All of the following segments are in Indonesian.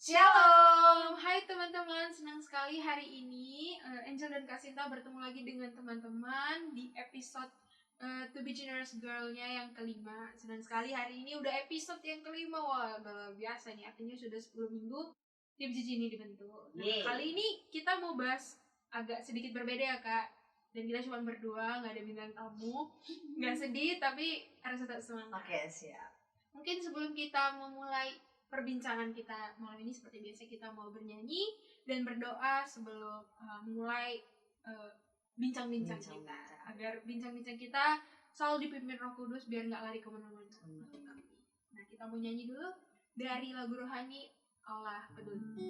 Shalom, hai teman-teman, senang sekali hari ini Angel dan Kasinta bertemu lagi dengan teman-teman di episode To Be Generous Girl-nya yang kelima. Senang sekali hari ini udah episode yang kelima, wah luar biasa nih, artinya sudah 10 minggu tim Cici ini dibentuk. Nah, kali ini kita mau bahas agak sedikit berbeda ya kak, dan kita cuma berdua, gak ada bintang tamu. Gak sedih, tapi harus tetap semangat. Oke, siap. Mungkin sebelum kita memulai perbincangan kita malam ini, seperti biasa kita mau bernyanyi dan berdoa sebelum memulai bincang-bincang kita, agar bincang-bincang kita selalu dipimpin Roh Kudus biar nggak lari kemana-mana. Nah, kita mau nyanyi dulu dari lagu rohani Allah Peduli.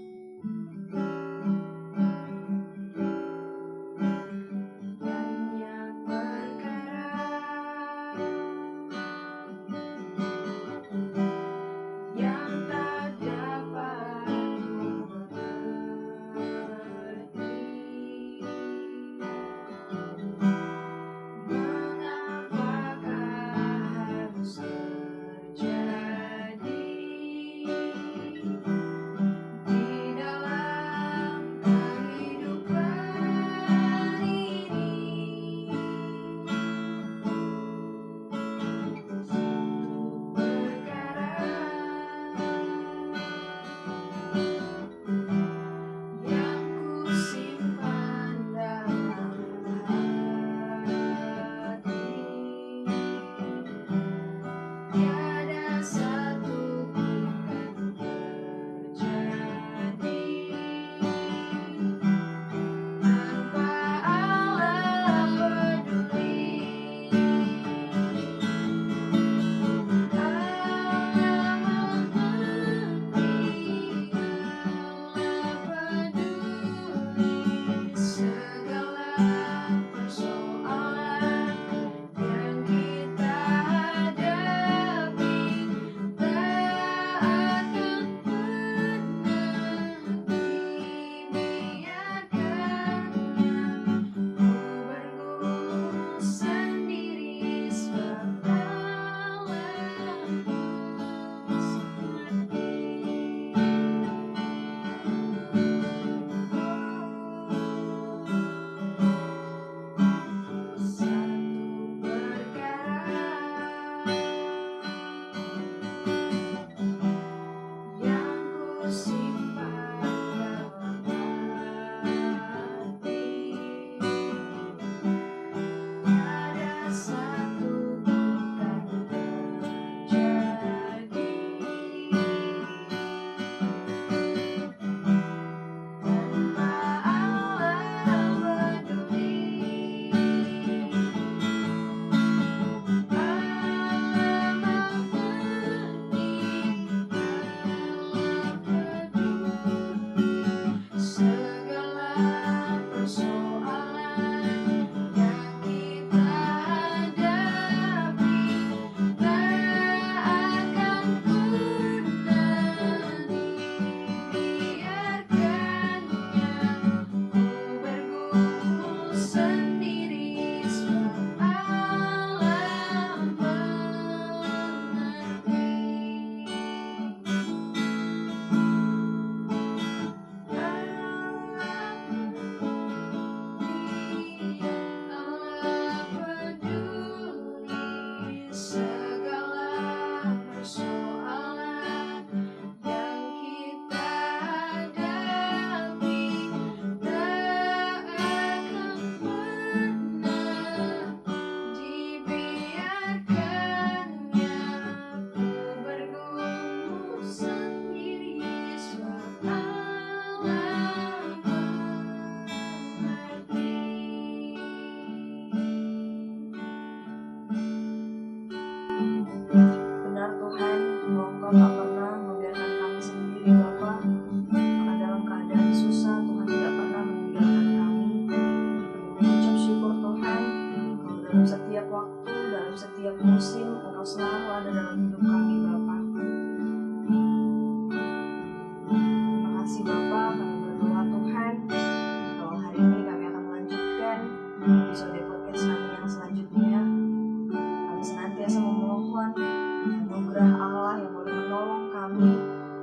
Anugerah Allah yang boleh menolong kami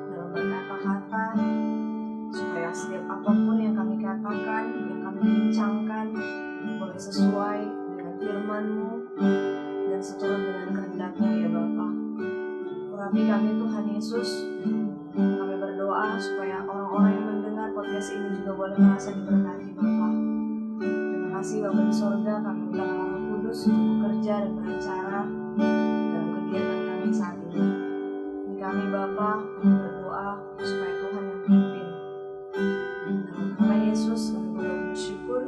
dalam berkata-kata, dan seturut dengan kehendak-Mu ya Bapa. Urapi kami Tuhan Yesus. Kami berdoa supaya orang-orang yang mendengar podcast ini juga boleh merasa diberkati Bapa. Terima kasih Bapa di sorga, kami undang Roh Kudus untuk bekerja dan beracara dalam kegiatan kami saat ini. Di kami Bapa, kami berdoa supaya Tuhan yang memimpin. Dalam nama Yesus kami bersyukur.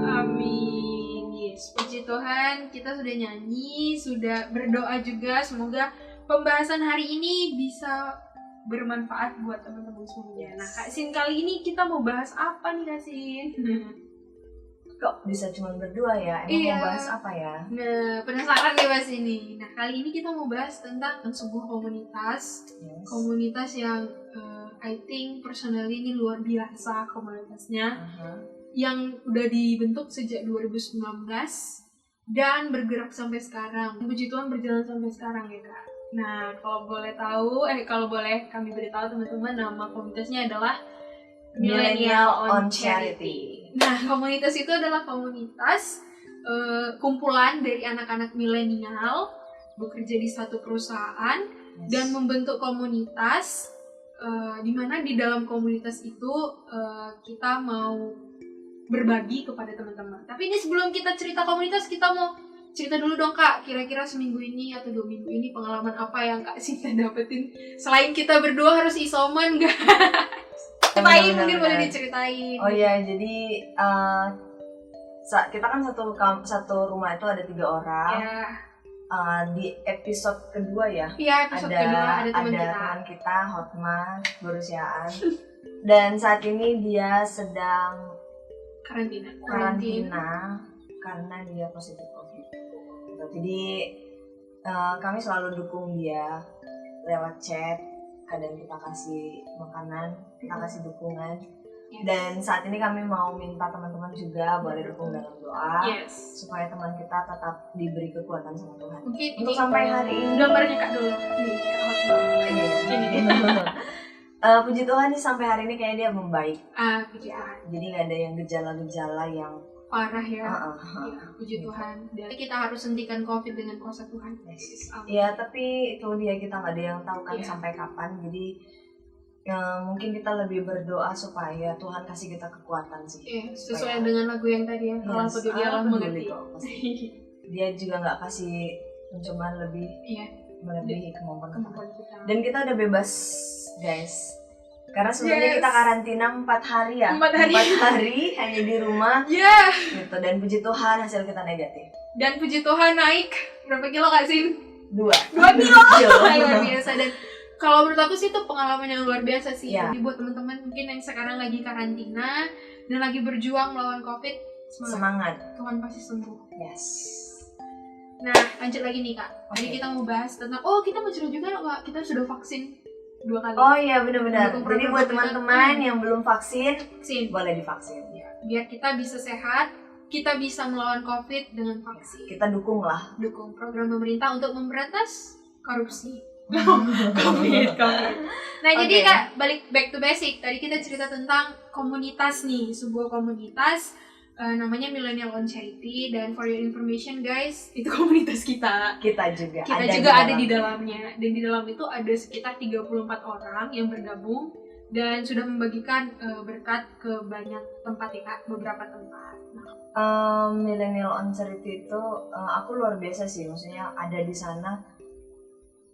Amin. Yes, puji Tuhan, kita sudah nyanyi, sudah berdoa juga. Semoga pembahasan hari ini bisa bermanfaat buat teman-teman semuanya. Nah, Kak Sin, kali ini kita mau bahas apa nih, Kak Sin? Kok bisa cuma berdua ya? Emang Iya. mau bahas apa ya? Nah, penasaran nih bahas ini. Nah, kali ini kita mau bahas tentang sebuah komunitas. Yes. Komunitas yang I think personally ini luar biasa komunitasnya. Yang udah dibentuk sejak 2019 dan bergerak sampai sekarang. Puji Tuhan berjalan sampai sekarang ya Kak. Nah, kalau boleh kami beritahu teman-teman, nama komunitasnya adalah Millennial on Charity. Nah, komunitas itu adalah komunitas kumpulan dari anak-anak milenial bekerja di satu perusahaan dan membentuk komunitas di mana di dalam komunitas itu kita mau berbagi kepada teman-teman. Tapi ini sebelum kita cerita komunitas, kita mau cerita dulu dong Kak, kira-kira seminggu ini atau 2 minggu ini pengalaman apa yang Kak Sinta dapetin selain kita berdua harus isoman guys? Ceritain, mungkin boleh diceritain. Oh iya, jadi kita kan satu rumah itu ada 3 orang. Ya. Di episode kedua ya. Iya, episode kedua ada teman kita Hotma berusiaan. Dan saat ini dia sedang karantina karena dia positif COVID. Jadi kami selalu dukung dia lewat chat. Kadang kita kasih makanan, kita kasih dukungan. Yes. Dan saat ini kami mau minta teman-teman juga boleh dukung dalam doa. Yes. Supaya teman kita tetap diberi kekuatan sama Tuhan. Mungkin untuk sampai hari ini gambarnya Kak dulu. Ini. Puji Tuhan nih sampai hari ini kayaknya dia membaik. Puji Tuhan. Jadi nggak ada yang gejala-gejala yang parah ya. Ya, puji Tuhan. Dan kita harus hentikan COVID dengan kuasa Tuhan. Iya, tapi itu dia, kita nggak ada yang tahu kan sampai kapan. Jadi mungkin kita lebih berdoa supaya Tuhan kasih kita kekuatan sih. Iya, sesuai dengan lagu yang tadi ya. Kalau peduli Allah mengerti. Dia juga nggak kasih pencobaan lebih. Iya. Melebihi kemampuan kita. Dan kita udah bebas, guys. Karena sebenarnya kita karantina 4 hari ya. 4 hari hanya di rumah. Iya. Gitu. Dan puji Tuhan hasil kita negatif. Dan puji Tuhan naik berapa kilo Kak Sin? 2 kilo. Luar biasa. Dan kalau menurut aku sih itu pengalaman yang luar biasa sih. Ya. Jadi buat teman-teman mungkin yang sekarang lagi karantina dan lagi berjuang melawan COVID, semangat. Tuhan pasti sembuh. Yes. Nah, lanjut lagi nih Kak. Tadi kita mau bahas tentang, kita mau cerita juga Kak, kita sudah vaksin 2 kali. Oh iya, benar-benar. Jadi buat teman-teman yang belum vaksin, boleh divaksin. Ya, biar kita bisa sehat, kita bisa melawan COVID dengan vaksin. Kita dukung program pemerintah untuk memberantas korupsi. COVID. Nah, jadi Kak, back to basic. Tadi kita cerita tentang komunitas nih, sebuah komunitas namanya Millennial on Charity, dan for your information guys, itu komunitas kita. Kita juga ada di dalamnya, dan di dalam itu ada sekitar 34 orang yang bergabung dan sudah membagikan berkat ke banyak tempat ya Kak, beberapa tempat. Millennial on Charity itu aku luar biasa sih, maksudnya ada di sana.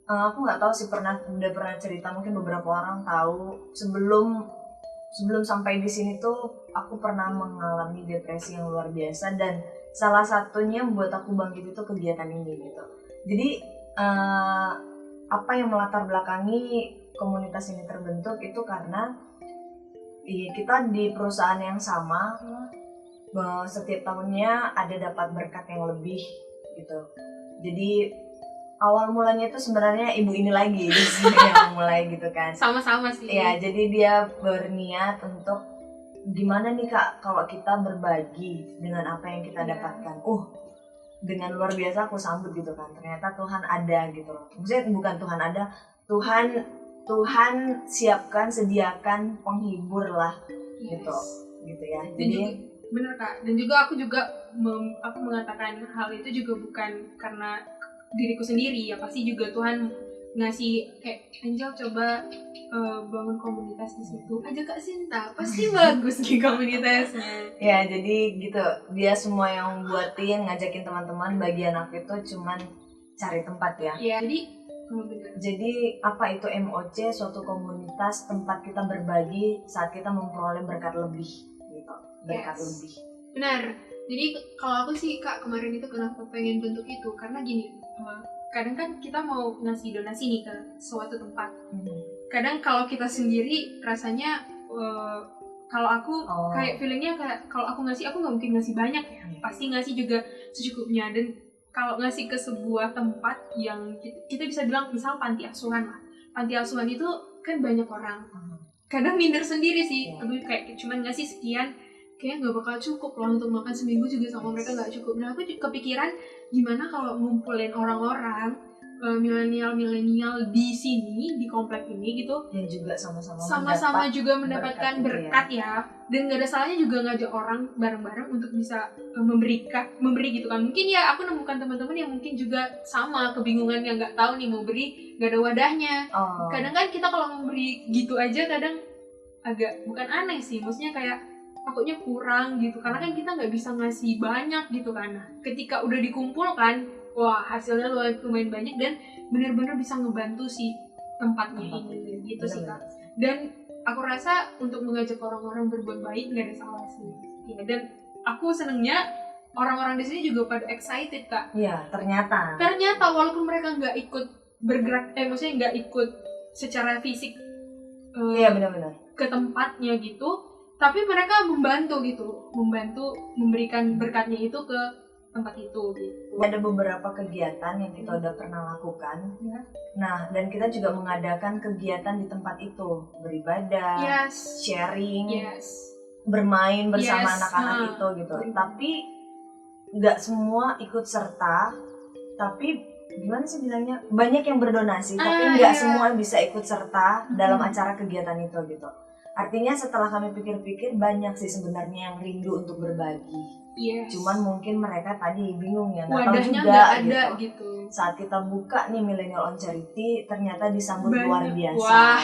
Aku nggak tahu sih udah pernah cerita, mungkin beberapa orang tahu. Sebelum sampai di sini tuh aku pernah mengalami depresi yang luar biasa, dan salah satunya membuat aku bangkit itu kegiatan ini gitu. Jadi apa yang melatar belakangi komunitas ini terbentuk itu karena kita di perusahaan yang sama, setiap tahunnya ada dapat berkat yang lebih gitu. Jadi awal mulanya itu sebenarnya ibu ini lagi di sini yang mulai gitu kan. Sama-sama sih. Ya, jadi dia berniat untuk gimana nih Kak kalau kita berbagi dengan apa yang kita dapatkan. Dengan luar biasa aku sambut gitu kan. Ternyata Tuhan ada gitu loh. Maksudnya bukan Tuhan ada, Tuhan sediakan penghibur lah gitu. gitu ya. Dan Jadi juga, bener Kak, dan juga aku juga aku mengatakan hal itu juga bukan karena diriku sendiri ya, pasti juga Tuhan ngasih kayak Angel coba bangun komunitas di situ aja Kak Sinta, pasti bagus di komunitasnya. ya jadi gitu, dia semua yang buatin, ngajakin teman-teman, bagian aku itu cuman cari tempat ya. Ya, benar. Jadi apa itu MOC, suatu komunitas tempat kita berbagi saat kita memperoleh berkat lebih gitu, berkat lebih. Benar. Jadi kalau aku sih Kak, kemarin itu kenapa pengen bentuk itu, karena gini, kadang kan kita mau ngasih donasi nih ke suatu tempat. Kadang kalau kita sendiri rasanya kalau aku kayak feelingnya kayak kalau aku ngasih, aku nggak mungkin ngasih banyak ya, pasti ngasih juga secukupnya. Dan kalau ngasih ke sebuah tempat yang kita bisa bilang misal panti asuhan lah, panti asuhan itu kan banyak orang, kadang minder sendiri sih, aduh kayak cuman ngasih sekian kayaknya nggak bakal cukup lah untuk makan seminggu juga sama mereka, nggak cukup. Nah aku kepikiran gimana kalau ngumpulin orang-orang milenial di sini, di komplek ini gitu, yang juga sama-sama juga mendapatkan berkat ya. Dan gak ada salahnya juga ngajak orang bareng-bareng untuk bisa memberi gitu kan. Mungkin ya aku nemukan teman-teman yang mungkin juga sama kebingungan, yang nggak tahu nih mau beri, nggak ada wadahnya. Kadang kan kita kalau memberi gitu aja kadang agak bukan aneh sih, maksudnya kayak takutnya kurang gitu, karena kan kita nggak bisa ngasih banyak gitu kan. Nah, ketika udah dikumpulkan, wah hasilnya lumayan banyak dan benar-benar bisa ngebantu si tempatnya ini gitu sih Kak. Dan aku rasa untuk mengajak orang-orang berbuat baik nggak ada salah sih ya. Dan aku senengnya orang-orang di sini juga pada excited Kak. Iya, ternyata walaupun mereka nggak ikut bergerak, maksudnya nggak ikut secara fisik iya benar-benar ke tempatnya gitu, tapi mereka membantu memberikan berkatnya itu ke tempat itu gitu. Ada beberapa kegiatan yang kita udah pernah lakukan. Nah, dan kita juga mengadakan kegiatan di tempat itu, beribadah, sharing, bermain bersama anak-anak itu gitu. Tapi nggak semua ikut serta, tapi gimana sih bilangnya, banyak yang berdonasi, tapi nggak semua bisa ikut serta dalam acara kegiatan itu gitu. Artinya setelah kami pikir-pikir, banyak sih sebenarnya yang rindu untuk berbagi. Cuman mungkin mereka tadi bingung ya, nggak tahu juga gitu. Saat kita buka nih Millennial on Charity, ternyata disambut luar biasa. Wah.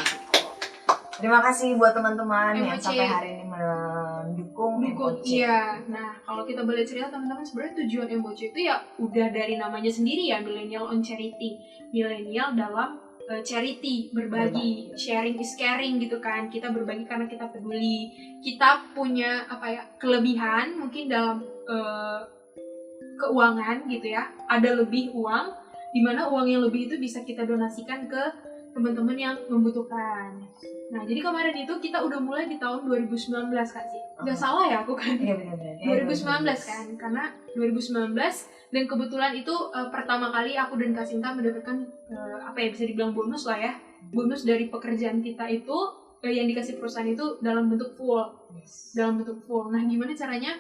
Terima kasih buat teman-teman yang sampai hari ini mendukung MOC. Iya. Nah, kalau kita boleh cerita teman-teman, sebenarnya tujuan MOC itu ya udah dari namanya sendiri ya, Millennial on Charity. Millennial dalam charity, berbagi, sharing is caring gitu kan. Kita berbagi karena kita peduli. Kita punya kelebihan mungkin dalam keuangan gitu ya. Ada lebih uang, dimana uang yang lebih itu bisa kita donasikan ke teman-teman yang membutuhkan. Nah, jadi kemarin itu kita udah mulai di tahun 2019 Kak sih. Nggak salah ya aku kan? Iya benar-benar. 2019 kan, karena 2019 dan kebetulan itu pertama kali aku dan Kak Sinta mendapatkan bisa dibilang bonus lah ya. Bonus dari pekerjaan kita itu yang dikasih perusahaan itu dalam bentuk full. Nah, gimana caranya?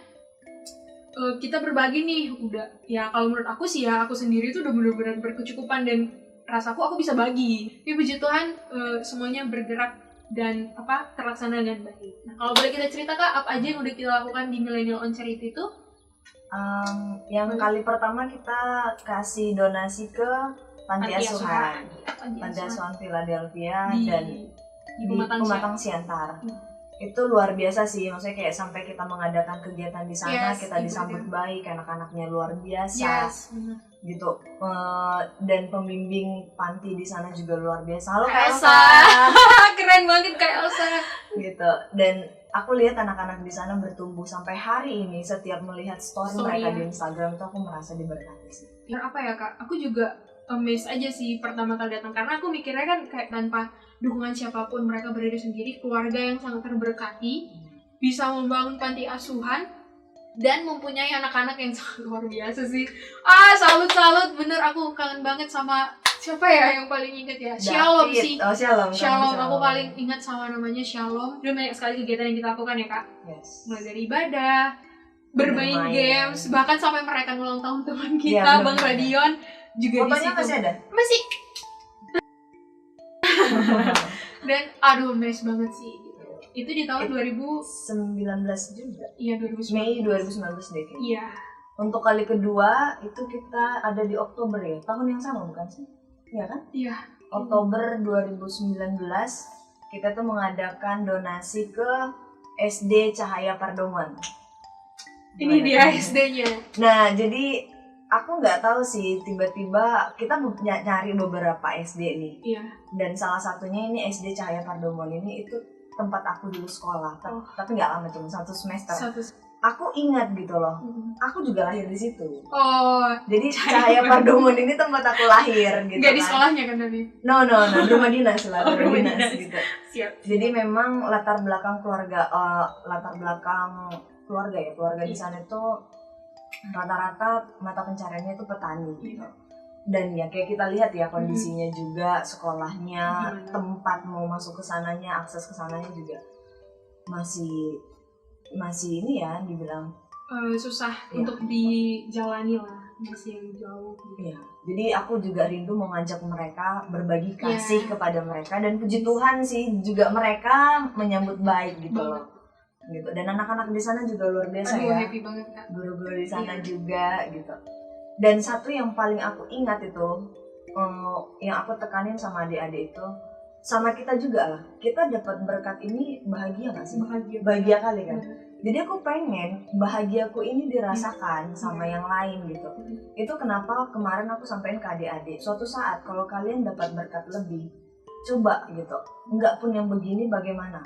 Kita berbagi nih, udah ya kalau menurut aku sih ya, aku sendiri tuh udah benar-benar berkecukupan dan rasaku aku bisa bagi. Tapi puji Tuhan semuanya bergerak dan terlaksana dengan baik. Nah, kalau boleh kita cerita Kak, apa aja yang udah kita lakukan di Millennial on Charity itu? Yang kali pertama kita kasih donasi ke Panti Asuhan Philadelphia dan di Pematang Siantar. Itu luar biasa sih, maksudnya kayak sampai kita mengadakan kegiatan di sana, kita disambut baik, anak-anaknya luar biasa gitu. Dan pembimbing panti di sana juga luar biasa. Halo Kak Elsa. Keren banget Kak Elsa gitu. Dan aku lihat anak-anak di sana bertumbuh sampai hari ini. Setiap melihat story mereka di Instagram itu aku merasa diberkati sih. Kak, aku juga amazed aja sih pertama kali datang, karena aku mikirnya kan kayak tanpa dukungan siapapun, mereka berdiri sendiri, keluarga yang sangat terberkati, bisa membangun panti asuhan dan mempunyai anak-anak yang sangat luar biasa sih. Salut, bener, aku kangen banget sama siapa ya yang paling inget ya? Shalom sih. Shalom, aku paling ingat sama namanya Shalom. Dan banyak sekali kegiatan yang kita lakukan ya Kak. Mulai dari ibadah, bermain games, bahkan sampai mereka ulang tahun teman kita, Bang Radion juga di situ. Masih ada? Masih. Dan nice banget sih gitu. Itu di tahun 19 juga. Iya 2019. Mei 2019 deh kayaknya. Iya. Untuk kali kedua itu kita ada di Oktober ya, tahun yang sama bukan sih? Iya kan? Iya. Oktober 2019 kita tuh mengadakan donasi ke SD Cahaya Pardoman. Ini dia SD-nya. Nah, jadi aku nggak tahu sih, tiba-tiba kita nyari beberapa SD nih. Iya. Dan salah satunya ini SD Cahaya Pardoman ini itu tempat aku dulu sekolah. Tapi nggak lama, cuma 1 semester. Aku ingat gitu loh. Aku juga lahir di situ. Oh. Jadi Cahaya Pardoman ini tempat aku lahir gitu. Nggak di sekolahnya kan tadi? No, rumah dinas lah, rumah dinas gitu. Siap. Jadi memang latar belakang keluarga ya, di sana itu rata-rata mata pencariannya itu petani gitu. Dan ya kayak kita lihat ya kondisinya juga, sekolahnya, tempat mau masuk ke sananya, akses ke sananya juga masih ini ya dibilang susah untuk dijalani lah, masih yang jauh gitu. Iya. Jadi aku juga rindu mau ngajak mereka, berbagi kasih kepada mereka, dan puji Tuhan sih juga mereka menyambut baik gitu loh. Gitu. Dan anak-anak di sana juga luar biasa. Aduh, ya. Happy banget Kak. Guru-guru di sana juga gitu. Dan satu yang paling aku ingat itu yang aku tekanin sama adik-adik itu, sama kita juga lah. Kita dapat berkat ini bahagia gak sih? Bahagia kali kan? Jadi aku pengen bahagiaku ini dirasakan sama yang lain gitu. Itu kenapa kemarin aku sampein ke adik-adik, suatu saat kalau kalian dapat berkat lebih, coba gitu. Enggak pun yang begini bagaimana?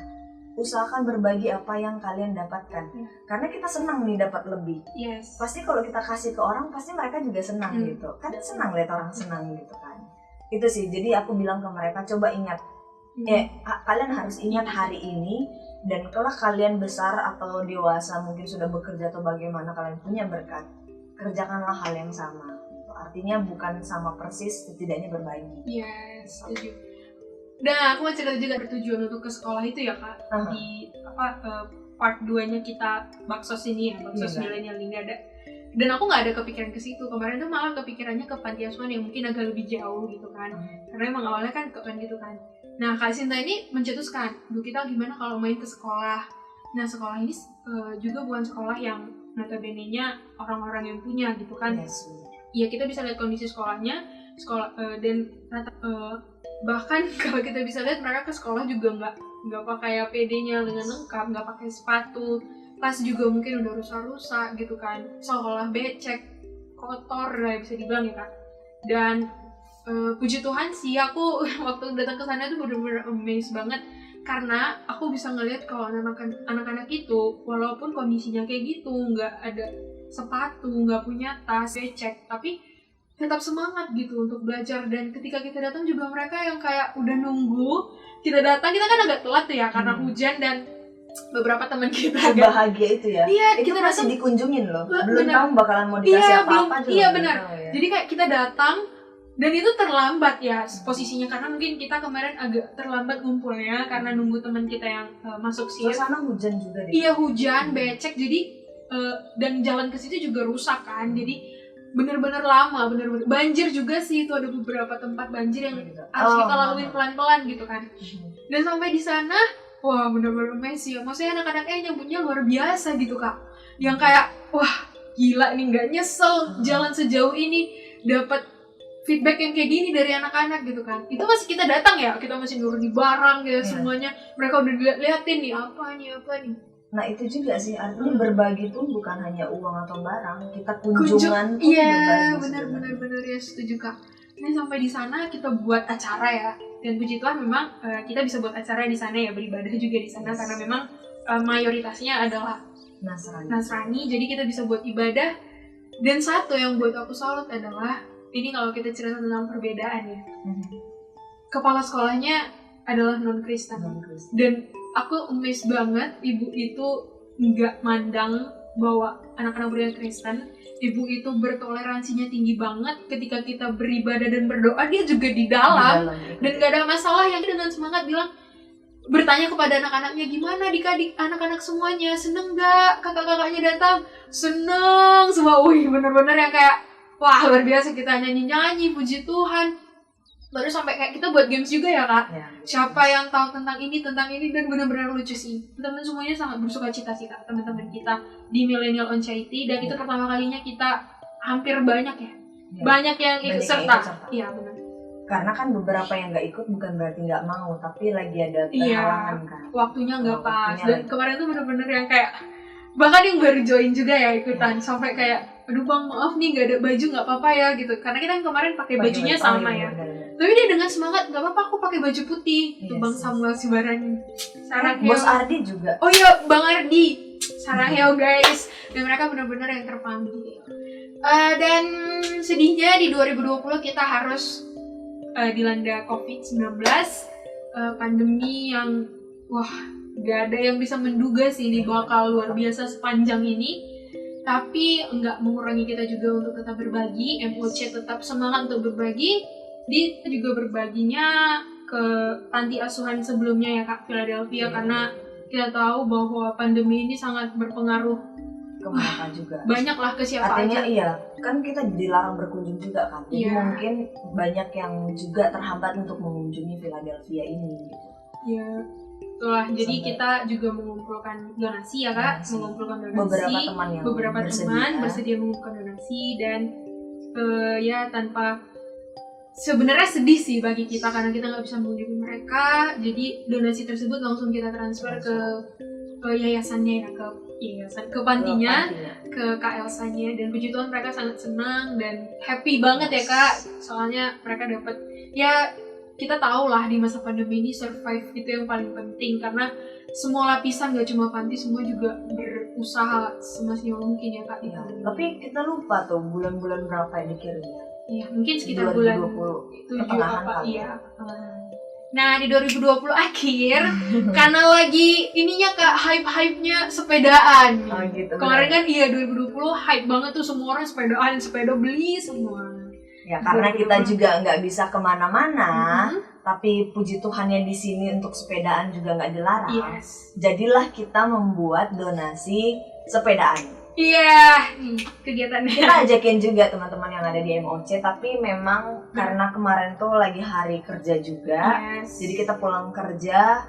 Usahakan berbagi apa yang kalian dapatkan. Karena kita senang nih dapat lebih. Yes. Pasti kalau kita kasih ke orang, pasti mereka juga senang gitu. Kan senang lihat orang senang gitu kan. Itu sih, jadi aku bilang ke mereka, coba ingat. Kalian harus ingat hari ini, dan kalau kalian besar atau dewasa mungkin sudah bekerja atau bagaimana, kalian punya berkat, kerjakanlah hal yang sama. Artinya bukan sama persis, setidaknya berbagi. Yes, setuju. Dan aku mau cerita juga bertujuan untuk ke sekolah itu ya Kak. Di part 2-nya kita baksos ini ya, baksos milenial ini ada. Dan aku nggak ada kepikiran ke situ. Kemarin tuh malah kepikirannya ke panti asuhan yang mungkin agak lebih jauh gitu kan. Karena emang awalnya kan gitu kan. Nah, Kak Sinta ini mencetuskan, kita gimana kalau main ke sekolah. Nah, sekolah ini juga bukan sekolah yang notabene-nya orang-orang yang punya gitu kan. Iya, kita bisa lihat kondisi sekolahnya, dan bahkan kalau kita bisa lihat mereka ke sekolah juga nggak pakai APD-nya dengan lengkap, nggak pakai sepatu, tas juga mungkin udah rusak-rusak gitu kan, seolah becek, kotor lah bisa dibilang ya Kak. Dan puji Tuhan sih aku waktu datang ke sana tuh bener-bener amazed banget, karena aku bisa ngelihat kalau anak-anak itu walaupun kondisinya kayak gitu, nggak ada sepatu, nggak punya tas, becek, tapi tetap semangat gitu untuk belajar. Dan ketika kita datang juga mereka yang kayak udah nunggu kita datang. Kita kan agak telat tuh ya karena hujan, dan beberapa teman kita bahagia itu ya. Iya, itu kita masih datang, dikunjungin loh. Belum tahu bakalan mau dikasih apa-apa juga. Iya benar. Jadi kayak kita datang dan itu terlambat ya posisinya, karena mungkin kita kemarin agak terlambat ngumpulnya karena nunggu teman kita yang masuk shift. Suasana hujan juga deh. Iya, hujan, becek, jadi dan jalan ke situ juga rusak kan. Jadi bener-bener lama, bener-bener banjir juga sih, itu ada beberapa tempat banjir yang harus kita lalui pelan-pelan gitu kan. Dan sampai di sana, wah bener-bener amazing ya. Maksudnya anak-anaknya nyambutnya luar biasa gitu Kak. Yang kayak, wah gila nih, nggak nyesel jalan sejauh ini, dapat feedback yang kayak gini dari anak-anak gitu kan. Itu masih kita datang ya, kita masih nurunin barang gitu semuanya. Mereka udah liatin nih apa nih. Nah itu juga sih, artinya berbagi tuh bukan hanya uang atau barang, kita kunjungan pun iya, benar ya, setuju Kak. Nah sampai di sana kita buat acara ya, dan puji Tuhan memang kita bisa buat acara di sana ya, beribadah juga di sana karena memang mayoritasnya adalah Nasrani, jadi kita bisa buat ibadah. Dan satu yang buat aku salut adalah, ini kalau kita cerita tentang perbedaan ya, kepala sekolahnya adalah non-Kristen. Dan aku amazed banget, ibu itu nggak mandang bahwa anak-anak beragama Kristen. Ibu itu bertoleransinya tinggi banget. Ketika kita beribadah dan berdoa, dia juga di dalam dan nggak ada masalah. Yang dengan semangat bilang, bertanya kepada anak-anaknya, gimana adik-adik, anak-anak semuanya seneng nggak kakak-kakaknya datang? Seneng semua. Wih, bener-bener yang kayak wah luar biasa, kita nyanyi-nyanyi, puji Tuhan. Baru sampai kayak kita buat games juga ya kak. Ya. Siapa yang tahu tentang ini dan benar-benar lucu sih. Teman-teman semuanya sangat bersuka cita sih kak, teman-teman kita di Millennial on Charity, dan itu pertama kalinya kita hampir banyak ya. Banyak yang ikut serta. Iya benar. Karena kan beberapa yang nggak ikut bukan berarti nggak mau, tapi lagi ada perhalangan kan. Waktunya nggak pas. Dan kemarin tuh benar-benar yang kayak bahkan yang baru join juga ya ikutan sampai kayak aduh bang maaf nih nggak ada baju nggak apa-apa ya gitu, karena kita yang kemarin pakai bajunya sama ya. Tapi dia dengan semangat nggak apa-apa aku pakai baju putih. Itu Bang Samuel Sibarani, Bos Ardi juga. Oh iya Bang Ardi, sarangnya guys, dan mereka benar-benar yang terpanggil. Dan sedihnya di 2020 kita harus dilanda COVID-19, pandemi yang wah gak ada yang bisa menduga sih ini bakal luar biasa sepanjang ini. Tapi nggak mengurangi kita juga untuk tetap berbagi. MOC tetap semangat untuk berbagi. Dia juga berbaginya ke panti asuhan sebelumnya ya Kak, Philadelphia, karena kita tahu bahwa pandemi ini sangat berpengaruh ke mereka juga. Banyak lah ke siapa artinya aja. Iya, kan kita dilarang berkunjung juga kan. Jadi mungkin banyak yang juga terhambat untuk mengunjungi Philadelphia ini gitu. Iya. Itulah, jadi kita juga mengumpulkan donasi ya Kak, mengumpulkan donasi. Beberapa teman bersedia mengumpulkan donasi, dan ya tanpa sebenarnya sedih sih bagi kita karena kita nggak bisa mengunjungi mereka. Jadi donasi tersebut langsung kita transfer ke yayasannya ya, ke pantinya, ke Kak Elsanya, dan puji Tuhan mereka sangat senang dan happy banget ya Kak, soalnya mereka dapat ya. Kita tahu lah di masa pandemi ini survive itu yang paling penting, karena semua lapisan gak cuma panti, semua juga berusaha semaksimal mungkin ya Kak. Ya, tapi kita lupa tuh bulan-bulan berapa yang dikirimnya. Iya, mungkin sekitar 2020, bulan 7 apa iya. Nah di 2020 akhir karena lagi ininya Kak, hype-hypenya sepedaan. Oh, gitu, kemarin kan iya 2020 hype banget tuh, semua orang sepedaan, sepeda beli semua. Ya karena kita juga nggak bisa kemana-mana, tapi puji Tuhannya di sini untuk sepedaan juga nggak dilarang. Jadilah kita membuat donasi sepedaan. Iya, kegiatannya. Kita ajakin juga teman-teman yang ada di MOC, tapi memang karena kemarin tuh lagi hari kerja juga, jadi kita pulang kerja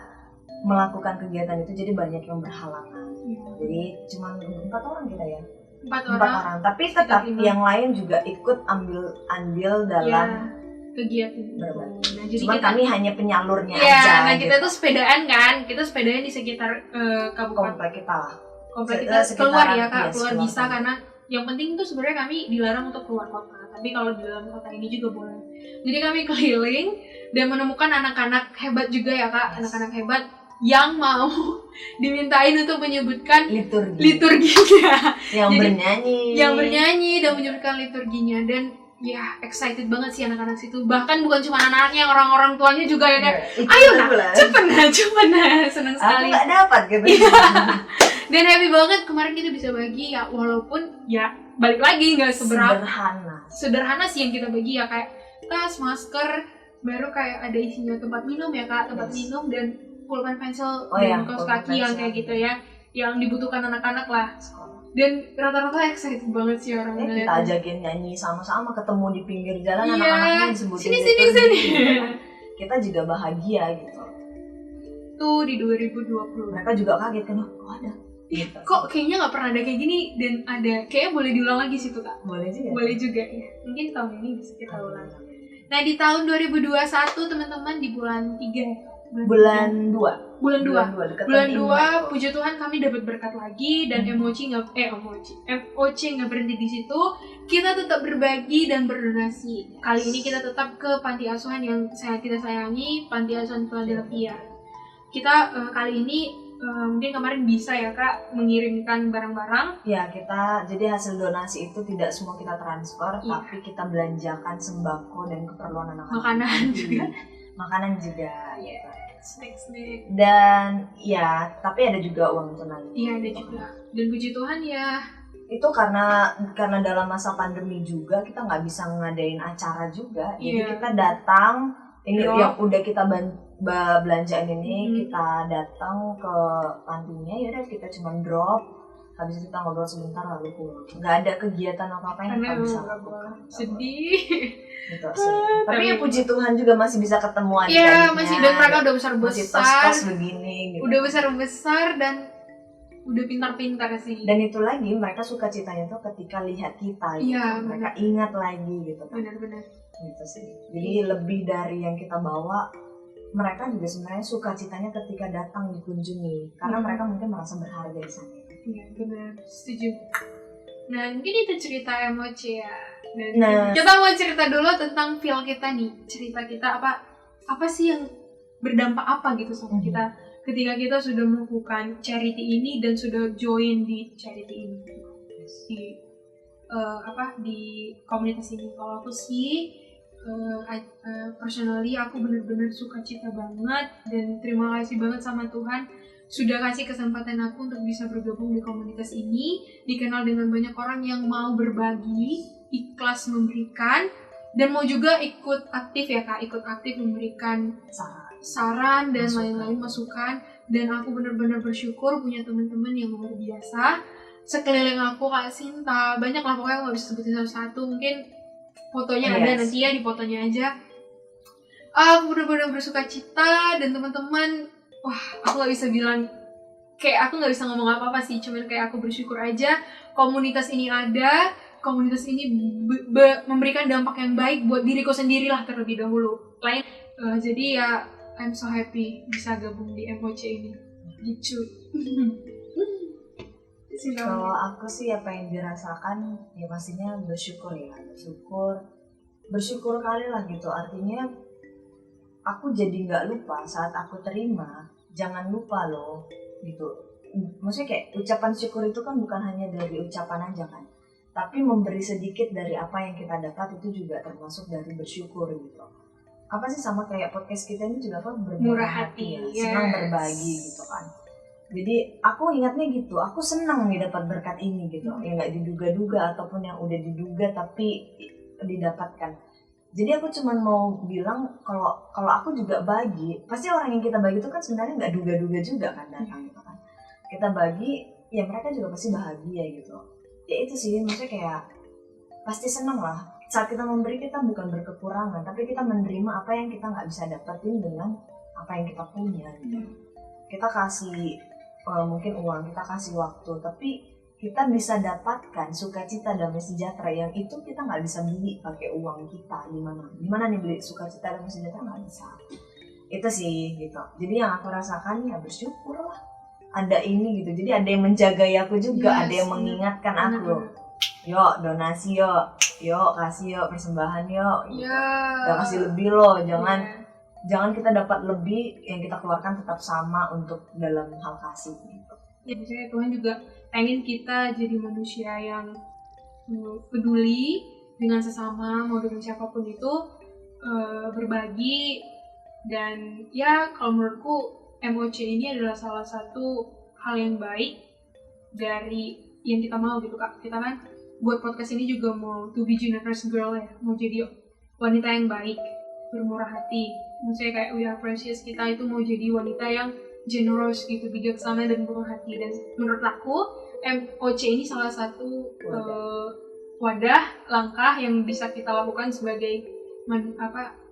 melakukan kegiatan itu, jadi banyak yang berhalangan. Jadi cuma 4 orang kita ya. 4 orang, tapi tetap yang lain juga ikut ambil andil dalam kegiatan berbagi. Nah, jadi kami hanya penyalurnya aja. Iya, nah kita tuh sepedaan kan, kita sepedaan di sekitar kabupaten komplek kita lah. Komplek kita keluar ya Kak, keluar bisa, karena yang penting tuh sebenarnya kami dilarang untuk keluar kota, tapi kalau di dalam kota ini juga boleh. Jadi kami keliling dan menemukan anak-anak hebat juga ya Kak, anak-anak hebat yang mau dimintain untuk menyebutkan liturginya, yang bernyanyi dan menyebutkan liturginya. Dan ya excited banget sih anak-anak situ, bahkan bukan cuma anak-anaknya, orang-orang tuanya juga ya kayak ayo nak cepet nah seneng sekali. Aku nggak dapat gitu. Dan happy banget kemarin kita bisa bagi ya, walaupun ya balik lagi nggak sederhana sih yang kita bagi ya, kayak tas, masker, baru kayak ada isinya tempat minum ya Kak, tempat minum dan pulpen, pensil, dan kaos kaki yang kayak gitu ya, yang dibutuhkan anak-anak lah. Dan rata-rata excited banget sih orang ngeliat. Kita ajakin nyanyi sama-sama, ketemu di pinggir jalan, anak-anaknya disebutin sini. Kita juga bahagia gitu. Tuh di 2020 mereka juga kaget kan, kok ada gitu. Kok kayaknya nggak pernah ada kayak gini, dan ada kayaknya boleh diulang lagi sih tuh Kak. Boleh juga ya, mungkin tahun ini bisa kita ulang. Nah di tahun 2021 teman-teman, di bulan 3 bulan 2 puji Tuhan kami dapat berkat lagi, dan MOC nggak berhenti di situ. Kita tetap berbagi dan berdonasi. Kali ini kita tetap ke panti asuhan yang kita sayangi, Panti Asuhan Philadelphia. Kita kali ini mungkin kemarin bisa ya Kak mengirimkan barang-barang. Ya, kita jadi hasil donasi itu tidak semua kita transfer, tapi kita belanjakan sembako dan keperluan anak-anak. Makanan juga. Snack. Dan ya, tapi ada juga uang tunai. Iya, ada juga. Dan puji Tuhan ya. Itu karena dalam masa pandemi juga kita nggak bisa ngadain acara juga. Jadi kita datang, ini yang udah kita belanjaan ini, kita datang ke pantinya, ya udah kita cuma drop habis itu kita ngobrol sebentar lalu pulang. Nggak ada kegiatan apa-apa yang kita bisa lakukan. Sedih. Gitu sih. Tapi ya puji Tuhan juga masih bisa ketemu adik-adiknya. Iya, masih, dan mereka udah masih besar-besar. tos-tos begini gitu. Udah besar-besar dan udah pintar-pintar sih. Dan itu lagi mereka suka citanya tuh ketika lihat kita gitu. Iya, Mereka ingat lagi gitu kan. Benar-benar. Gitu sih. Jadi lebih dari yang kita bawa, mereka juga sebenarnya suka citanya ketika datang dikunjungi karena mereka mungkin merasa berharga di sana. Iya, benar. Setuju. Nah, mungkin itu cerita emoji ya. Dan Nah, kita mau cerita dulu tentang feel kita nih. Cerita kita apa sih yang berdampak apa gitu sama kita ketika kita sudah melakukan charity ini dan sudah join di charity ini. Di komunitas ini. Kalau aku sih personally aku benar-benar suka cita banget dan terima kasih banget sama Tuhan sudah kasih kesempatan aku untuk bisa bergabung di komunitas ini, dikenal dengan banyak orang yang mau berbagi, ikhlas memberikan, dan mau juga ikut aktif ya Kak, ikut aktif memberikan saran dan lain-lain masukan. Dan aku benar-benar bersyukur punya teman-teman yang luar biasa sekeliling aku, Kak Sinta, banyak lah pokoknya nggak bisa sebutin satu-satu, mungkin fotonya ada nanti ya, di fotonya aja. Aku benar-benar bersuka cita dan teman-teman, wah aku nggak bisa bilang, kayak aku nggak bisa ngomong apa-apa sih, cuman kayak aku bersyukur aja komunitas ini ada, komunitas ini memberikan dampak yang baik buat diriku sendiri lah terlebih dahulu. Jadi ya I'm so happy bisa gabung di MOC ini gitu. Kalau aku sih apa yang dirasakan ya pastinya bersyukur ya, bersyukur kali lah gitu. Artinya aku jadi nggak lupa saat aku terima, jangan lupa loh gitu. Maksudnya kayak ucapan syukur itu kan bukan hanya dari ucapan aja kan, tapi memberi sedikit dari apa yang kita dapat itu juga termasuk dari bersyukur gitu. Apa sih sama kayak podcast kita ini juga apa, bermurah hati ya, senang berbagi gitu kan. Jadi aku ingatnya gitu, aku senang nih dapat berkat ini gitu, yang nggak diduga-duga ataupun yang udah diduga tapi didapatkan. Jadi aku cuma mau bilang kalau aku juga bagi, pasti orang yang kita bagi itu kan sebenarnya nggak duga-duga juga kan datang gitu kan. Kita bagi, ya mereka juga pasti bahagia gitu. Ya itu sih, maksudnya kayak pasti senang lah. Saat kita memberi kita bukan berkekurangan, tapi kita menerima apa yang kita nggak bisa dapetin dengan apa yang kita punya gitu. Kita kasih mungkin uang, kita kasih waktu, tapi kita bisa dapatkan sukacita damai sejahtera yang itu kita nggak bisa beli pakai uang kita. Gimana nih beli sukacita damai sejahtera, nggak bisa. Itu sih gitu. Jadi yang aku rasakan ya bersyukur lah ada ini gitu. Jadi ada yang menjaga aku juga, ada yang mengingatkan aku. Yuk donasi yuk kasih yuk persembahan yuk. Gitu. Gak kasih lebih loh, jangan kita dapat lebih yang kita keluarkan tetap sama untuk dalam hal kasih gitu. Ya misalnya Tuhan juga pengen kita jadi manusia yang peduli dengan sesama, mau dengan siapapun itu, berbagi. Dan ya kalau menurutku MOC ini adalah salah satu hal yang baik dari yang kita mau gitu Kak. Kita kan buat podcast ini juga mau to be generous girl ya, mau jadi wanita yang baik, bermurah hati. Maksudnya kayak we are precious, kita itu mau jadi wanita yang generous gitu, bijaksana dan murah hati. Dan menurut aku MOC ini salah satu wadah langkah yang bisa kita lakukan sebagai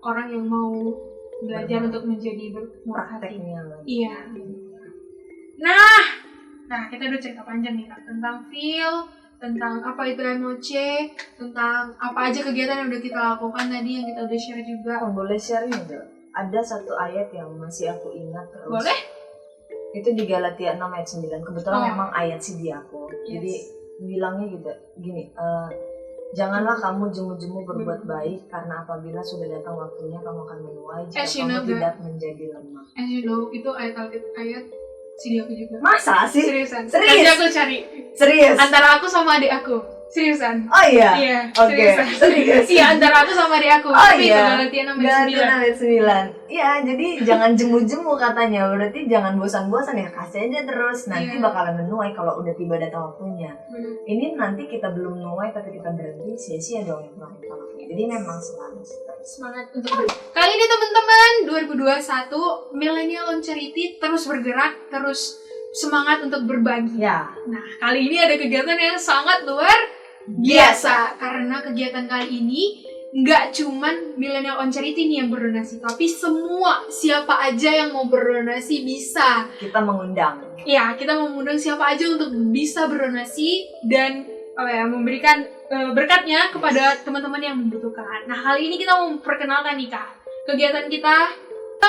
orang yang mau belajar untuk menjadi bermurah hati. Iya. Nah kita udah cerita panjang nih Kak tentang feel, tentang apa itu MOC, tentang apa aja kegiatan yang udah kita lakukan tadi, yang kita udah share juga. Boleh share juga. Ada satu ayat yang masih aku ingat terus. Boleh? Itu di Galatia 6 ayat 9. Kebetulan memang ayat CD aku. Jadi bilangnya gitu, gini, janganlah kamu jemu-jemu berbuat baik, karena apabila sudah datang waktunya kamu akan menuai jika kamu tidak menjadi lemah. As you know, itu ayat CD aku juga. Masa sih? Seriusan? Serius? Nanti aku cari. Serius? Antara aku sama adik aku. Seriusan? Oh iya? Iya, Oke. serius. Iya, antara aku sama adik aku. Oh tapi iya? Galatia 6 ayat 9. Iya, jadi jangan jemu-jemu katanya. Berarti jangan bosan-bosan ya, kasih aja terus. Nanti bakalan menuai kalau udah tiba datang waktunya. Ini nanti kita belum menuai tapi kita berhenti, sia-sia dong yang telah kita lakukan. Jadi memang semangat untuk kali ini teman-teman 2021 Millennial on Charity terus bergerak, terus semangat untuk berbagi. Ya. Nah, kali ini ada kegiatan yang sangat luar biasa. Karena kegiatan kali ini nggak cuman Millennial on Charity nih yang berdonasi, tapi semua siapa aja yang mau berdonasi bisa. Kita mengundang. Ya, kita mengundang siapa aja untuk bisa berdonasi dan memberikan berkatnya kepada teman-teman yang membutuhkan. Nah, kali ini kita mau memperkenalkan nih Kak, kegiatan kita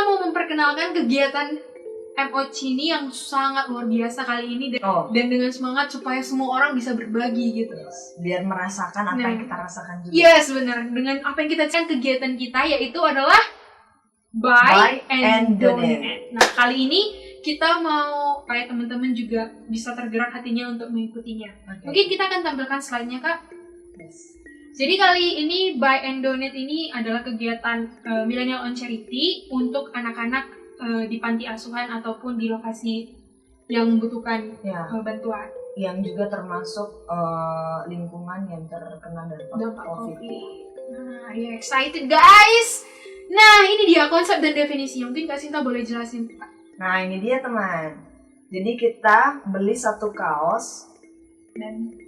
mau memperkenalkan kegiatan MOC ini yang sangat luar biasa kali ini dan dengan semangat supaya semua orang bisa berbagi gitu. Biar merasakan apa yang kita rasakan juga. Yes, benar. Dengan apa yang kita cek kegiatan kita yaitu adalah buy and donate. Nah, kali ini kita mau kayak teman-teman juga bisa tergerak hatinya untuk mengikutinya. Okay. Mungkin kita akan tampilkan slide-nya, Kak. Yes. Jadi kali ini buy and donate ini adalah kegiatan Millennial on Charity untuk anak-anak di panti asuhan ataupun di lokasi yang membutuhkan bantuan. Yang juga termasuk lingkungan yang terkena dampak COVID. Nah, are you excited guys? Nah, ini dia konsep dan definisinya. Mungkin Kak Sinta boleh jelasin, Kak. Nah, ini dia teman. Jadi kita beli satu kaos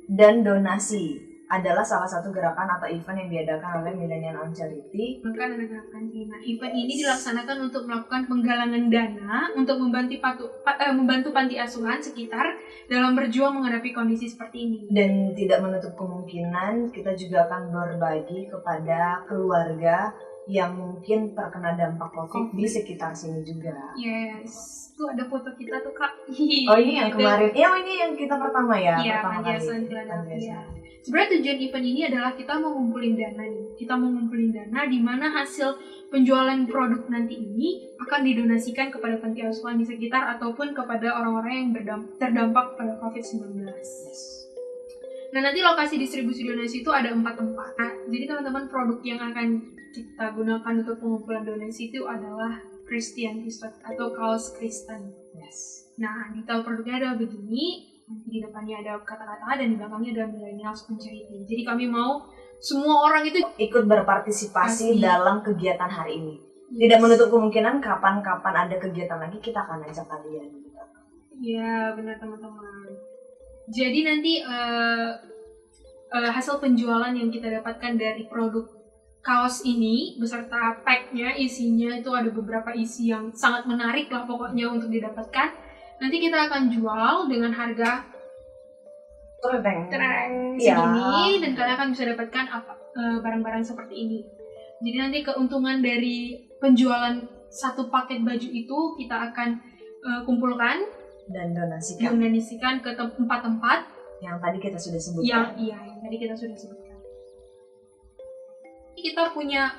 dan donasi adalah salah satu gerakan atau event yang diadakan oleh Millennial on Charity. Bukan ada gerakan ini. Nah, event ini dilaksanakan untuk melakukan penggalangan dana untuk membantu panti asuhan sekitar dalam berjuang menghadapi kondisi seperti ini. Dan tidak menutup kemungkinan kita juga akan berbagi kepada keluarga yang mungkin terkena dampak COVID di sekitar sini juga. Yes, tuh ada foto kita tuh Kak. Oh, ini yang kemarin. Ini yang kita pertama ya. Iya, pertama kali. Ya. Sebenarnya tujuan event ini adalah kita mau ngumpulin dana nih. Kita mau ngumpulin dana di mana hasil penjualan produk nanti ini akan didonasikan kepada panti asuhan di sekitar ataupun kepada orang-orang yang terdampak pada COVID-19. Nah, nanti lokasi distribusi donasi itu ada 4 tempat. Nah, jadi teman-teman, produk yang akan kita gunakan untuk pengumpulan donasi itu adalah Christian T-shirt atau kaos Kristen. Yes. Nah, detail produknya ada begini. Di depannya ada kata-kata dan di belakangnya ada Millennial on Charity. Jadi kami mau semua orang itu ikut berpartisipasi dalam kegiatan hari ini. Tidak menutup kemungkinan kapan-kapan ada kegiatan lagi kita akan ajak kalian. Iya, benar teman-teman. Jadi nanti hasil penjualan yang kita dapatkan dari produk kaos ini beserta packnya, isinya itu ada beberapa isi yang sangat menarik lah pokoknya untuk didapatkan. Nanti kita akan jual dengan harga segini dan kalian akan bisa dapatkan barang-barang seperti ini. Jadi nanti keuntungan dari penjualan satu paket baju itu kita akan kumpulkan dan donasikan ke tempat-tempat yang tadi kita sudah sebutkan. Yang tadi kita sudah sebutkan. Kita punya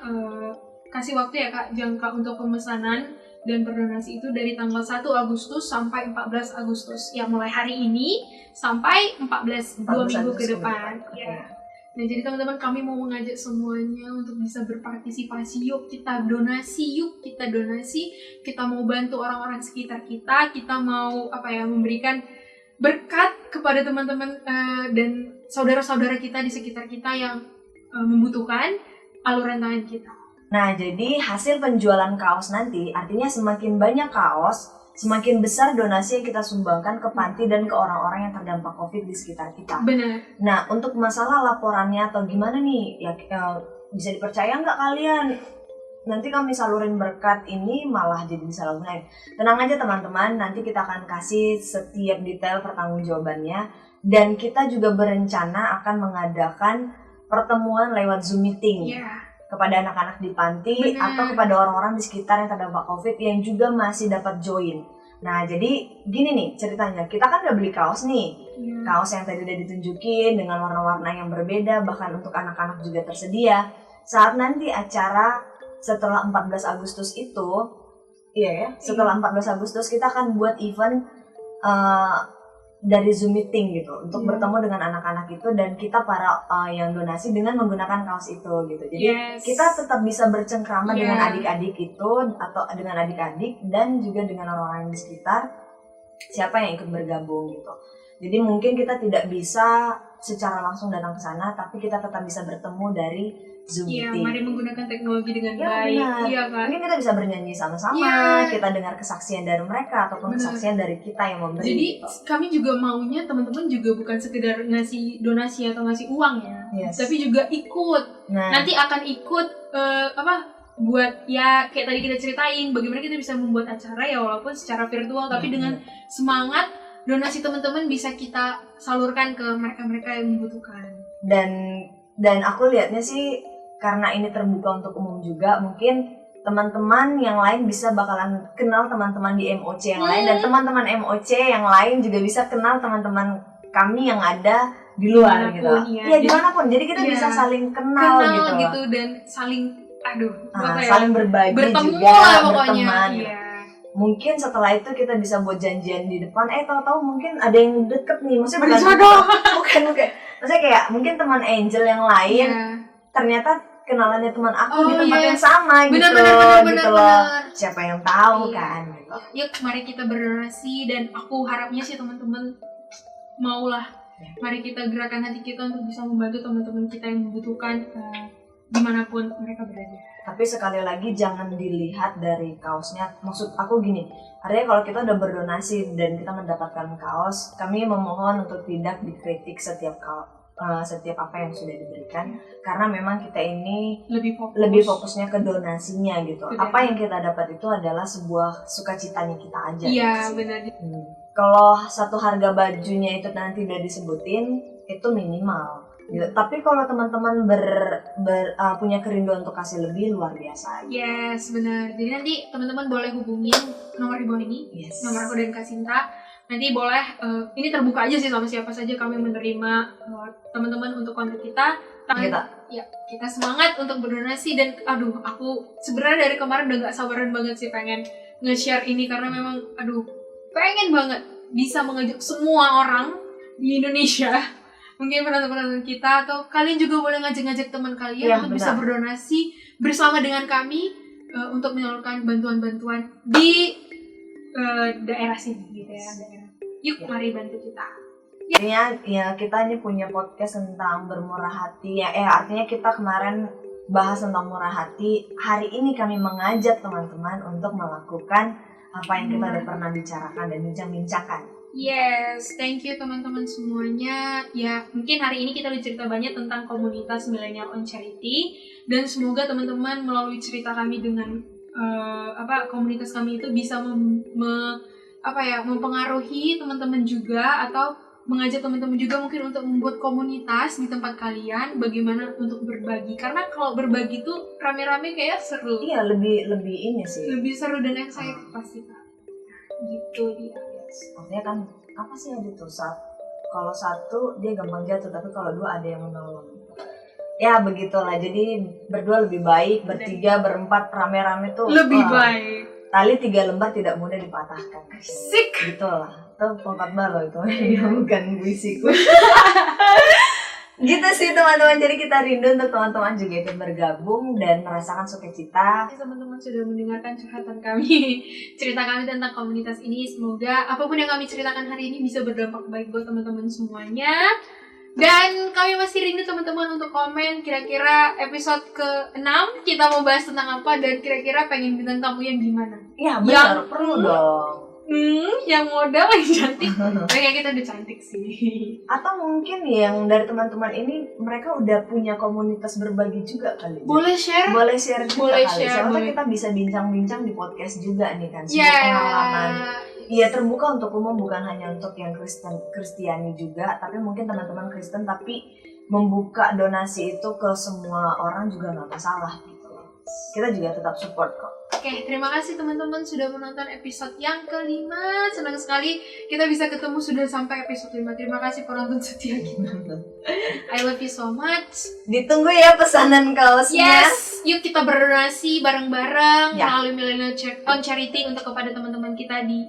kasih waktu ya Kak, jangka untuk pemesanan dan berdonasi itu dari tanggal 1 Agustus sampai 14 Agustus. Ya, mulai hari ini sampai 2 minggu ke depan. Ya. Nah, jadi teman-teman, kami mau mengajak semuanya untuk bisa berpartisipasi. Yuk kita donasi, kita mau bantu orang-orang sekitar kita. Kita mau memberikan berkat kepada teman-teman dan saudara-saudara kita di sekitar kita yang membutuhkan aluran tangan kita. Nah, jadi hasil penjualan kaos nanti artinya semakin banyak kaos, semakin besar donasi yang kita sumbangkan ke panti dan ke orang-orang yang terdampak COVID di sekitar kita. Benar. Nah, untuk masalah laporannya atau gimana nih, bisa dipercaya nggak kalian? Nanti kami salurin berkat ini malah jadi disalahgunain. Tenang aja teman-teman, nanti kita akan kasih setiap detail pertanggungjawabannya. Dan kita juga berencana akan mengadakan pertemuan lewat Zoom meeting. Kepada anak-anak di panti atau kepada orang-orang di sekitar yang terdampak COVID yang juga masih dapat join. Nah, jadi gini nih ceritanya, kita kan udah beli kaos nih. Kaos yang tadi udah ditunjukin dengan warna-warna yang berbeda, bahkan untuk anak-anak juga tersedia. Saat nanti acara setelah 14 Agustus itu, setelah 14 Agustus kita akan buat event dari Zoom meeting gitu untuk bertemu dengan anak-anak itu dan kita para yang donasi dengan menggunakan kaos itu gitu. Jadi kita tetap bisa bercengkrama dengan adik-adik itu atau dengan adik-adik dan juga dengan orang-orang di sekitar siapa yang ikut bergabung gitu. Jadi mungkin kita tidak bisa secara langsung datang ke sana, tapi kita tetap bisa bertemu dari Zoom Iya, meeting. mari menggunakan teknologi dengan Ya, baik. benar. Iya kan? Mungkin kita bisa bernyanyi sama-sama, Iya. kita dengar kesaksian dari mereka ataupun Benar. kesaksian dari kita yang memberi. Jadi kami juga maunya teman-teman juga bukan sekedar ngasih donasi atau ngasih uang ya, Yes. tapi juga ikut. Nah, Nanti akan ikut buat ya kayak tadi kita ceritain bagaimana kita bisa membuat acara ya walaupun secara virtual tapi dengan semangat donasi teman-teman bisa kita salurkan ke mereka-mereka yang membutuhkan. dan aku lihatnya sih karena ini terbuka untuk umum juga, mungkin teman-teman yang lain bisa bakalan kenal teman-teman di MOC yang lain, dan teman-teman MOC yang lain juga bisa kenal teman-teman kami yang ada di luar gitu. Dimanapun, iya. Ya dimanapun, jadi kita Iya. bisa saling kenal gitu. Dan saling Saling berbagi bertemu juga, lah pokoknya. berteman gitu. Iya. Mungkin setelah itu kita bisa buat janjian di depan, tahu-tahu mungkin ada yang deket nih, maksudnya Berjodoh. bukan maksudnya kayak mungkin teman Angel yang lain Iya. ternyata kenalannya teman aku Oh, di tempat yes. yang sama gitu Benar. loh. Siapa yang tahu Iya. kan gitu. Yuk mari kita berdonasi dan aku harapnya sih teman-teman maulah. Ya. Mari kita gerakan hati kita untuk bisa membantu teman-teman kita yang membutuhkan dimanapun mereka berada. Tapi sekali lagi jangan dilihat dari kaosnya. Maksud aku gini, artinya kalau kita udah berdonasi dan kita mendapatkan kaos, kami memohon untuk tidak dikritik setiap apa yang sudah diberikan, karena memang kita ini lebih fokusnya ke donasinya gitu. Benar. Apa yang kita dapat itu adalah sebuah sukacitanya kita aja. Iya gitu sih. benar. Kalau satu harga bajunya itu nanti udah disebutin, itu minimal. Gitu. Tapi kalau teman-teman punya kerinduan untuk kasih lebih, luar biasa. Yes benar. Jadi nanti teman-teman boleh hubungin nomor ibu ini, Yes. nomor aku dan Kak Sinta. Nanti boleh ini terbuka aja sih sama siapa saja kami menerima teman-teman untuk kontak kita. Kita semangat untuk berdonasi dan aku sebenarnya dari kemarin udah gak sabaran banget sih pengen nge-share ini karena memang pengen banget bisa mengajak semua orang di Indonesia, mungkin penonton-penonton kita atau kalian juga boleh ngajak-ngajak teman kalian Ya, untuk benar. bisa berdonasi bersama dengan kami untuk menyalurkan bantuan-bantuan di daerah sini gitu ya. Yuk mari bantu kita. Artinya ya kita ini punya podcast tentang bermurah hati ya. Artinya kita kemarin bahas tentang murah hati. Hari ini kami mengajak teman-teman untuk melakukan apa yang kita udah pernah bicarakan dan bincang-bincangkan. Yes, thank you teman-teman semuanya. Ya, mungkin hari ini kita udah cerita banyak tentang komunitas Millennial on Charity dan semoga teman-teman melalui cerita kami dengan komunitas kami itu bisa mempengaruhi teman-teman juga atau mengajak teman-teman juga mungkin untuk membuat komunitas di tempat kalian bagaimana untuk berbagi, karena kalau berbagi tuh rame-rame kayak seru. Iya, lebih ini sih. Lebih seru dan excited pasti Kak. Gitu dia. Artinya kan apa sih ada tuh kalau satu dia gampang jatuh, tapi kalau dua ada yang menolong. Ya begitulah, jadi berdua lebih baik, bertiga, berempat, rame-rame tuh Lebih baik. Tali 3 lembar tidak mudah dipatahkan. Sik. Gitulah, itu pangkat balo itu, bukan puisiku. Gitu sih teman-teman, jadi kita rindu untuk teman-teman juga ikut bergabung dan merasakan sukacita. Teman-teman sudah mendengarkan curhatan kami, cerita kami tentang komunitas ini. Semoga apapun yang kami ceritakan hari ini bisa berdampak baik buat teman-teman semuanya. Dan kami masih rindu teman-teman untuk komen kira-kira episode ke-6 kita mau bahas tentang apa dan kira-kira pengen bintang tamu yang gimana. Iya benar, perlu dong. Yang modal yang cantik. Kayaknya kita udah cantik sih. Atau mungkin yang dari teman-teman ini mereka udah punya komunitas berbagi juga kali. Boleh share? Boleh share juga Boleh kali. share, Siapa tahu boleh. kita bisa bincang-bincang di podcast juga nih kan. Sebuah Ya. pengalaman. Iya, terbuka untuk umum, bukan hanya untuk yang Kristiani juga, tapi mungkin teman-teman Kristen tapi membuka donasi itu ke semua orang juga nggak masalah gitu. Kita juga tetap support kok. Oke, terima kasih teman-teman sudah menonton episode yang ke-5. Senang sekali kita bisa ketemu sudah sampai episode 5. Terima kasih penonton setia kita. I love you so much. Ditunggu ya pesanan kaosnya. Yes, yuk kita berdonasi bareng-bareng Ya. melalui Millennial on Charity untuk kepada teman-teman kita di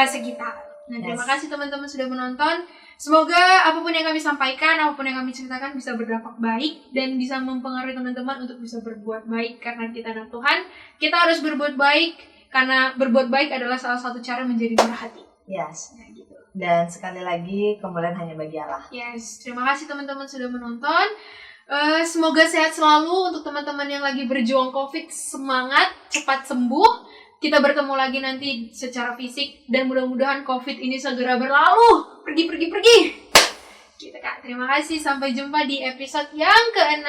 sekitar. Nah, terima Yes. kasih teman-teman sudah menonton. Semoga apapun yang kami sampaikan, apapun yang kami ceritakan bisa berdampak baik dan bisa mempengaruhi teman-teman untuk bisa berbuat baik karena kita anak Tuhan. Kita harus berbuat baik karena berbuat baik adalah salah satu cara menjadi murah hati. Yes. Nah, gitu. Dan sekali lagi, kemuliaan hanya bagi Allah. Yes, terima kasih teman-teman sudah menonton. Semoga sehat selalu untuk teman-teman yang lagi berjuang COVID. Semangat, cepat sembuh. Kita bertemu lagi nanti secara fisik. Dan mudah-mudahan COVID ini segera berlalu. Pergi. Gitu Kak, terima kasih. Sampai jumpa di episode yang ke-6.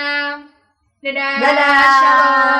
Dadah. Dadah. Shalom.